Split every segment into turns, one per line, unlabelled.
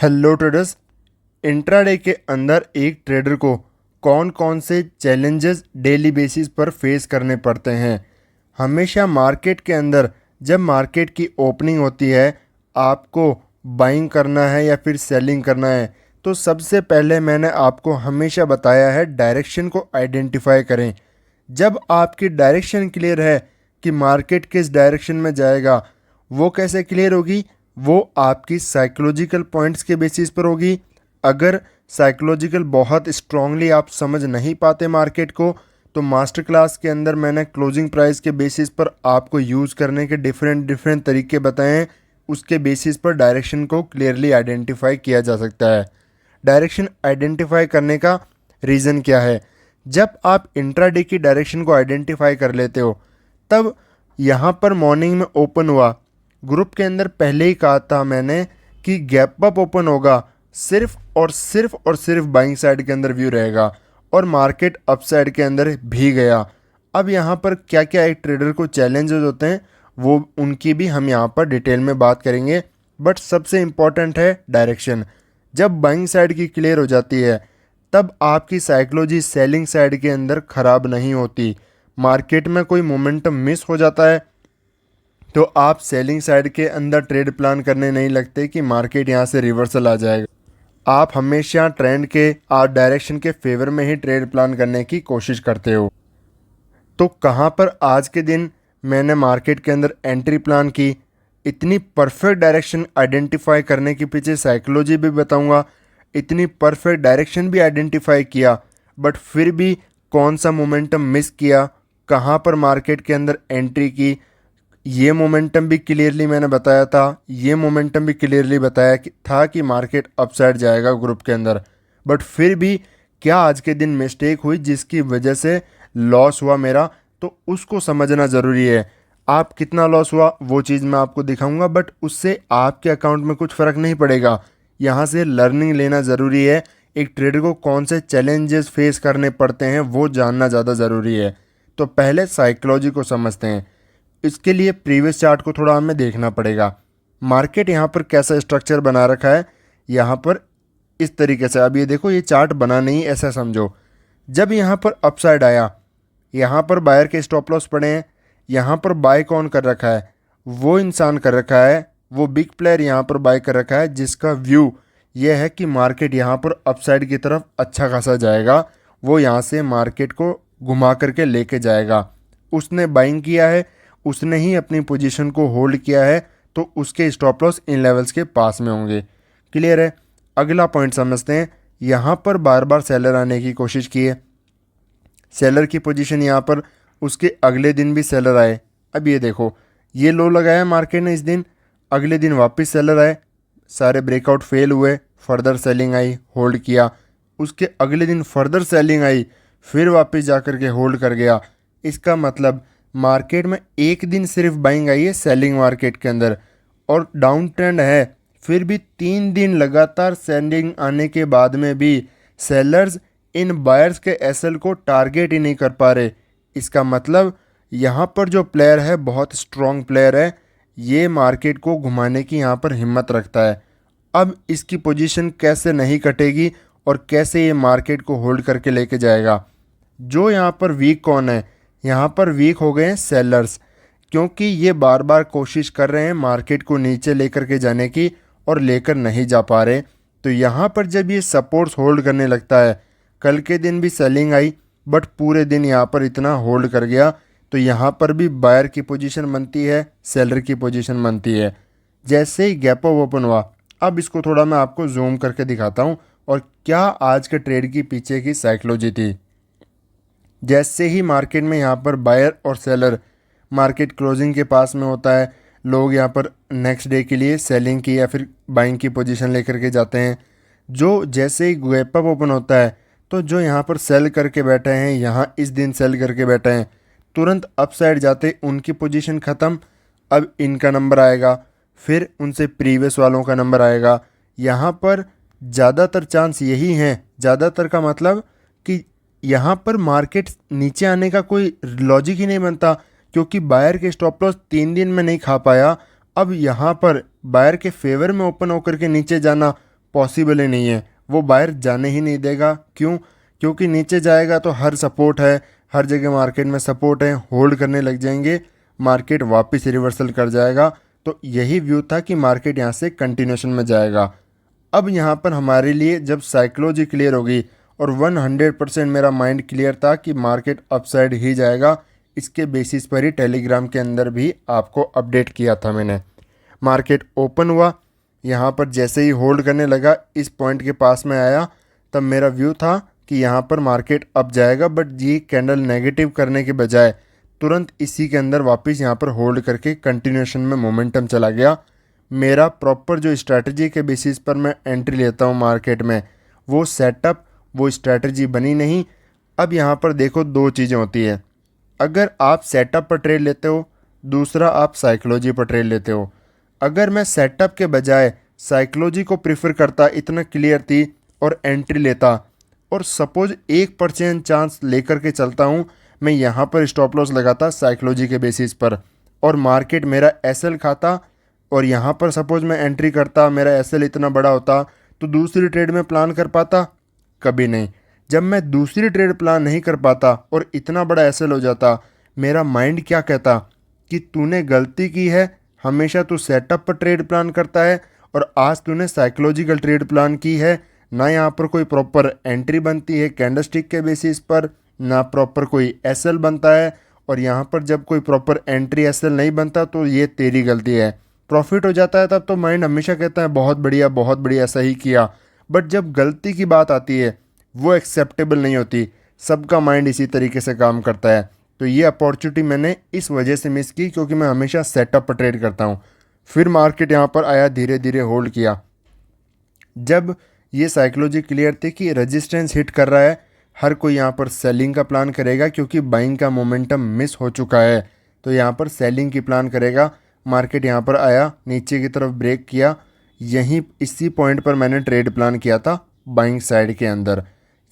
Hello traders. Intraday के अंदर एक ट्रेडर को कौन कौन से चैलेंजेस डेली बेसिस पर फेस करने पड़ते हैं। हमेशा मार्केट के अंदर जब मार्केट की ओपनिंग होती है, आपको बाइंग करना है या फिर सेलिंग करना है, तो सबसे पहले मैंने आपको हमेशा बताया है डायरेक्शन को आइडेंटिफाई करें। जब आपकी डायरेक्शन क्लियर है कि मार्केट किस डायरेक्शन में जाएगा, वो कैसे क्लियर होगी? वो आपकी साइकोलॉजिकल पॉइंट्स के बेसिस पर होगी। अगर साइकोलॉजिकल बहुत स्ट्रांगली आप समझ नहीं पाते मार्केट को, तो मास्टर क्लास के अंदर मैंने क्लोजिंग प्राइस के बेसिस पर आपको यूज़ करने के डिफरेंट तरीके बताए हैं। उसके बेसिस पर डायरेक्शन को क्लियरली आइडेंटिफाई किया जा सकता है। डायरेक्शन आइडेंटिफाई करने का रीज़न क्या है? जब आप इंट्राडे की डायरेक्शन को आइडेंटिफाई कर लेते हो, तब यहाँ पर मॉर्निंग में ओपन हुआ, ग्रुप के अंदर पहले ही कहा था मैंने कि गैप अप ओपन होगा, सिर्फ बाइंग साइड के अंदर व्यू रहेगा और मार्केट अप साइड के अंदर भी गया। अब यहाँ पर क्या क्या एक ट्रेडर को चैलेंजेस होते हैं, वो उनकी भी हम यहाँ पर डिटेल में बात करेंगे। बट सबसे इम्पॉर्टेंट है डायरेक्शन। जब बाइंग साइड की क्लियर हो जाती है, तब आपकी साइकोलॉजी सेलिंग साइड के अंदर ख़राब नहीं होती। मार्केट में कोई मोमेंटम मिस हो जाता है तो आप सेलिंग साइड के अंदर ट्रेड प्लान करने नहीं लगते कि मार्केट यहाँ से रिवर्सल आ जाएगा। आप हमेशा ट्रेंड के और डायरेक्शन के फेवर में ही ट्रेड प्लान करने की कोशिश करते हो। तो कहाँ पर आज के दिन मैंने मार्केट के अंदर एंट्री प्लान की, इतनी परफेक्ट डायरेक्शन आइडेंटिफाई करने के पीछे साइकोलॉजी भी बताऊंगा, इतनी परफेक्ट डायरेक्शन भी आइडेंटिफाई किया, बट फिर भी कौन सा मोमेंटम मिस किया, कहाँ पर मार्केट के अंदर एंट्री की, ये मोमेंटम भी क्लियरली मैंने बताया था। ये मोमेंटम भी क्लियरली बताया था कि मार्केट अपसाइड जाएगा ग्रुप के अंदर। बट फिर भी क्या आज के दिन मिस्टेक हुई जिसकी वजह से लॉस हुआ मेरा, तो उसको समझना ज़रूरी है। आप कितना लॉस हुआ वो चीज़ मैं आपको दिखाऊंगा, बट उससे आपके अकाउंट में कुछ फ़र्क नहीं पड़ेगा। यहाँ से लर्निंग लेना ज़रूरी है। एक ट्रेडर को कौन से चैलेंजेस फेस करने पड़ते हैं वो जानना ज़्यादा ज़रूरी है। तो पहले साइकोलॉजी को समझते हैं। इसके लिए प्रीवियस चार्ट को थोड़ा हमें देखना पड़ेगा। मार्केट यहाँ पर कैसा स्ट्रक्चर बना रखा है, यहाँ पर इस तरीके से। अब ये देखो, ये चार्ट बना नहीं, ऐसा समझो। जब यहाँ पर अपसाइड आया, यहाँ पर बायर के स्टॉप लॉस पड़े हैं, यहाँ पर बाय कौन कर रखा है? वो इंसान कर रखा है, वो बिग प्लेयर यहाँ पर बाय कर रखा है, जिसका व्यू ये है कि मार्केट यहाँ पर अपसाइड की तरफ अच्छा खासा जाएगा। वो यहाँ से मार्केट को घुमा करके लेके जाएगा। उसने बाइंग किया है, उसने ही अपनी पोजीशन को होल्ड किया है, तो उसके स्टॉप लॉस इन लेवल्स के पास में होंगे। क्लियर है? अगला पॉइंट समझते हैं। यहाँ पर बार बार सेलर आने की कोशिश की है, सेलर की पोजीशन यहाँ पर, उसके अगले दिन भी सेलर आए। अब ये देखो, ये लो लगाया मार्केट ने इस दिन, अगले दिन वापस सेलर आए, सारे ब्रेकआउट फेल हुए, फर्दर सेलिंग आई, होल्ड किया। उसके अगले दिन फर्दर सेलिंग आई, फिर वापस जा कर के होल्ड कर गया। इसका मतलब मार्केट में एक दिन सिर्फ बाइंग आई है सेलिंग मार्केट के अंदर, और डाउन ट्रेंड है, फिर भी 3 दिन लगातार सेलिंग आने के बाद में भी सेलर्स इन बायर्स के एसएल को टारगेट ही नहीं कर पा रहे। इसका मतलब यहाँ पर जो प्लेयर है बहुत स्ट्रॉन्ग प्लेयर है, ये मार्केट को घुमाने की यहाँ पर हिम्मत रखता है। अब इसकी पोजीशन कैसे नहीं कटेगी और कैसे ये मार्केट को होल्ड करके लेके जाएगा? जो यहाँ पर वीक कौन है? यहाँ पर वीक हो गए हैं सेलर्स, क्योंकि ये बार बार कोशिश कर रहे हैं मार्केट को नीचे लेकर के जाने की और लेकर नहीं जा पा रहे। तो यहाँ पर जब ये सपोर्ट्स होल्ड करने लगता है, कल के दिन भी सेलिंग आई बट पूरे दिन यहाँ पर इतना होल्ड कर गया, तो यहाँ पर भी बायर की पोजीशन बनती है, सेलर की पोजीशन बनती है। जैसे ही गैप अप ओपन हुआ, अब इसको थोड़ा मैं आपको जूम करके दिखाता हूँ और क्या आज के ट्रेड की पीछे की साइकोलॉजी थी। जैसे ही मार्केट में यहाँ पर बायर और सेलर, मार्केट क्लोजिंग के पास में होता है, लोग यहाँ पर नेक्स्ट डे के लिए सेलिंग की या फिर बाइंग की पोजीशन लेकर के जाते हैं। जो जैसे ही गैप अप ओपन होता है, तो जो यहाँ पर सेल करके बैठे हैं, यहाँ इस दिन सेल करके बैठे हैं, तुरंत अपसाइड जाते उनकी पोजीशन ख़त्म। अब इनका नंबर आएगा, फिर उनसे प्रीवियस वालों का नंबर आएगा। यहाँ पर ज़्यादातर चांस यही हैं, ज़्यादातर का मतलब कि यहाँ पर मार्केट नीचे आने का कोई लॉजिक ही नहीं बनता, क्योंकि बायर के स्टॉप लॉस 3 दिन में नहीं खा पाया। अब यहाँ पर बायर के फेवर में ओपन होकर के नीचे जाना पॉसिबल ही नहीं है, वो बाहर जाने ही नहीं देगा। क्यों? क्योंकि नीचे जाएगा तो हर सपोर्ट है, हर जगह मार्केट में सपोर्ट है, होल्ड करने लग जाएंगे, मार्केट वापस रिवर्सल कर जाएगा। तो यही व्यू था कि मार्केट यहाँ से कंटिन्यूशन में जाएगा। अब यहाँ पर हमारे लिए जब साइकोलॉजी क्लियर होगी और 100% मेरा माइंड क्लियर था कि मार्केट अपसाइड ही जाएगा, इसके बेसिस पर ही टेलीग्राम के अंदर भी आपको अपडेट किया था मैंने। मार्केट ओपन हुआ, यहाँ पर जैसे ही होल्ड करने लगा, इस पॉइंट के पास में आया, तब मेरा व्यू था कि यहाँ पर मार्केट अप जाएगा। बट ये कैंडल नेगेटिव करने के बजाय तुरंत इसी के अंदर वापस यहाँ पर होल्ड करके कंटिन्यूशन में मोमेंटम चला गया। मेरा प्रॉपर जो स्ट्रैटेजी के बेसिस पर मैं एंट्री लेता हूँ मार्केट में, वो सेटअप, वो स्ट्रैटेजी बनी नहीं। अब यहाँ पर देखो, दो चीज़ें होती है। अगर आप सेटअप पर ट्रेड लेते हो, दूसरा आप साइकोलॉजी पर ट्रेड लेते हो। अगर मैं सेटअप के बजाय साइकोलॉजी को प्रेफर करता, इतना क्लियर थी, और एंट्री लेता, और सपोज 1% चांस लेकर के चलता हूँ, मैं यहाँ पर स्टॉप लॉस लगाता साइकोलॉजी के बेसिस पर, और मार्केट मेरा एसएल खाता, और यहाँ पर सपोज मैं एंट्री करता, मेरा एसएल इतना बड़ा होता, तो दूसरी ट्रेड में प्लान कर पाता? कभी नहीं। जब मैं दूसरी ट्रेड प्लान नहीं कर पाता और इतना बड़ा एसएल हो जाता, मेरा माइंड क्या कहता कि तूने गलती की है, हमेशा तू सेटअप पर ट्रेड प्लान करता है और आज तूने साइकोलॉजिकल ट्रेड प्लान की है। ना यहाँ पर कोई प्रॉपर एंट्री बनती है कैंडलस्टिक के बेसिस पर, ना प्रॉपर कोई एसएल बनता है, और यहाँ पर जब कोई प्रॉपर एंट्री एसएल नहीं बनता तो ये तेरी गलती है। प्रॉफिट हो जाता है तब तो माइंड हमेशा कहता है बहुत बढ़िया बहुत बढ़िया, सही किया। बट जब गलती की बात आती है, वो एक्सेप्टेबल नहीं होती। सबका माइंड इसी तरीके से काम करता है। तो ये अपॉर्चुनिटी मैंने इस वजह से मिस की, क्योंकि मैं हमेशा सेटअप पर ट्रेड करता हूँ। फिर मार्केट यहाँ पर आया, धीरे धीरे होल्ड किया। जब ये साइकोलॉजी क्लियर थी कि रेजिस्टेंस हिट कर रहा है, हर कोई यहाँ पर सेलिंग का प्लान करेगा, क्योंकि बाइंग का मोमेंटम मिस हो चुका है, तो यहाँ पर सेलिंग की प्लान करेगा। मार्केट यहाँ पर आया, नीचे की तरफ ब्रेक किया, यहीं इसी पॉइंट पर मैंने ट्रेड प्लान किया था बाइंग साइड के अंदर।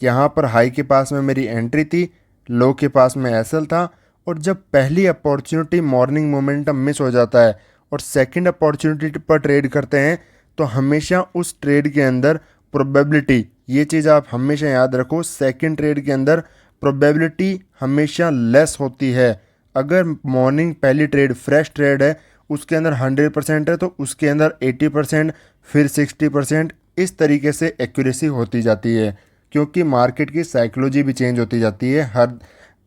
यहाँ पर हाई के पास में मेरी एंट्री थी, लो के पास में एसएल था। और जब पहली अपॉर्चुनिटी मॉर्निंग मोमेंटम मिस हो जाता है और सेकंड अपॉर्चुनिटी पर ट्रेड करते हैं, तो हमेशा उस ट्रेड के अंदर प्रोबेबिलिटी, ये चीज़ आप हमेशा याद रखो, सेकंड ट्रेड के अंदर प्रोबेबिलिटी हमेशा लेस होती है। अगर मॉर्निंग पहली ट्रेड फ्रेश ट्रेड है, उसके अंदर 100% है, तो उसके अंदर 80%, फिर 60%, इस तरीके से एक्यूरेसी होती जाती है, क्योंकि मार्केट की साइकोलॉजी भी चेंज होती जाती है हर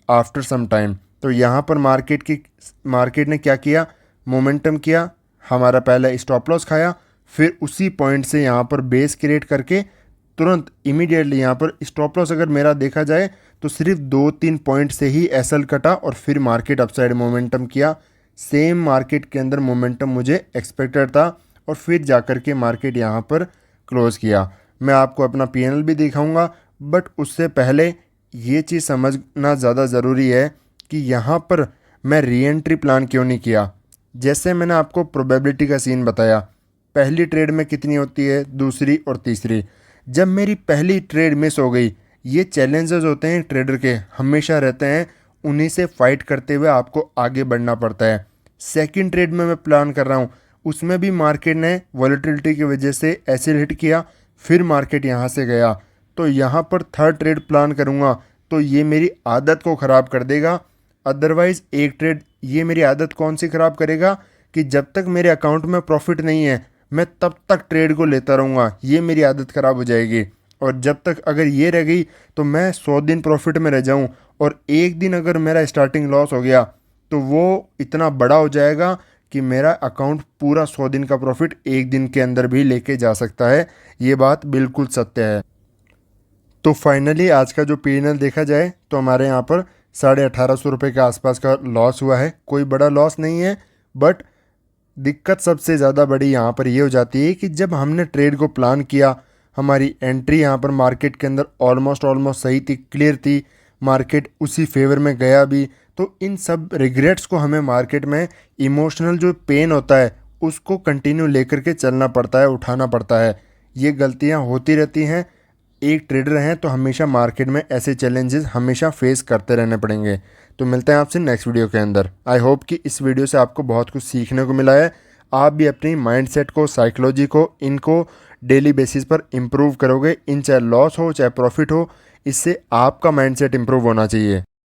आफ्टर सम टाइम। तो यहाँ पर मार्केट ने क्या किया, मोमेंटम किया, हमारा पहला स्टॉप लॉस खाया, फिर उसी पॉइंट से यहाँ पर बेस क्रिएट करके तुरंत इमीडिएटली यहाँ पर स्टॉप लॉस अगर मेरा देखा जाए तो सिर्फ 2-3 पॉइंट से ही एसएल कटा, और फिर मार्केट अपसाइड मोमेंटम किया। सेम मार्केट के अंदर मोमेंटम मुझे एक्सपेक्टेड था, और फिर जाकर के मार्केट यहाँ पर क्लोज़ किया। मैं आपको अपना पीएनएल भी दिखाऊंगा, बट उससे पहले ये चीज़ समझना ज़्यादा ज़रूरी है कि यहाँ पर मैं री एंट्री प्लान क्यों नहीं किया। जैसे मैंने आपको प्रोबेबिलिटी का सीन बताया, पहली ट्रेड में कितनी होती है, दूसरी और तीसरी। जब मेरी पहली ट्रेड मिस हो गई, ये चैलेंजेस होते हैं ट्रेडर के, हमेशा रहते हैं, उन्हीं से फाइट करते हुए आपको आगे बढ़ना पड़ता है। सेकंड ट्रेड में मैं प्लान कर रहा हूँ, उसमें भी मार्केट ने वॉलेटिलिटी की वजह से ऐसे हिट किया, फिर मार्केट यहाँ से गया। तो यहाँ पर थर्ड ट्रेड प्लान करूँगा तो ये मेरी आदत को ख़राब कर देगा। अदरवाइज़ एक ट्रेड ये मेरी आदत कौन सी ख़राब करेगा कि जब तक मेरे अकाउंट में प्रॉफिट नहीं है, मैं तब तक ट्रेड को लेता रहूँगा, ये मेरी आदत ख़राब हो जाएगी। और जब तक अगर ये रह गई तो मैं 100 दिन प्रॉफिट में रह जाऊँ, और एक दिन अगर मेरा स्टार्टिंग लॉस हो गया तो वो इतना बड़ा हो जाएगा कि मेरा अकाउंट पूरा 100 दिन का प्रॉफिट एक दिन के अंदर भी लेके जा सकता है। ये बात बिल्कुल सत्य है। तो फाइनली आज का जो पीएनएल देखा जाए तो हमारे यहाँ पर 1850 रुपये के आसपास का लॉस हुआ है। कोई बड़ा लॉस नहीं है, बट दिक्कत सबसे ज़्यादा बड़ी यहाँ पर ये हो जाती है कि जब हमने ट्रेड को प्लान किया, हमारी एंट्री यहाँ पर मार्केट के अंदर ऑलमोस्ट सही थी, क्लियर थी, मार्केट उसी फेवर में गया भी, तो इन सब रिग्रेट्स को हमें मार्केट में इमोशनल जो पेन होता है उसको कंटिन्यू लेकर के चलना पड़ता है, उठाना पड़ता है। ये गलतियाँ होती रहती हैं। एक ट्रेडर हैं तो हमेशा मार्केट में ऐसे चैलेंजेस हमेशा फेस करते रहने पड़ेंगे। तो मिलते हैं आपसे नेक्स्ट वीडियो के अंदर। आई होप कि इस वीडियो से आपको बहुत कुछ सीखने को मिला है। आप भी अपनी माइंडसेट को, साइकोलॉजी को, इनको डेली बेसिस पर इम्प्रूव करोगे। इन चाहे लॉस हो चाहे प्रॉफिट हो, इससे आपका माइंडसेट इम्प्रूव होना चाहिए।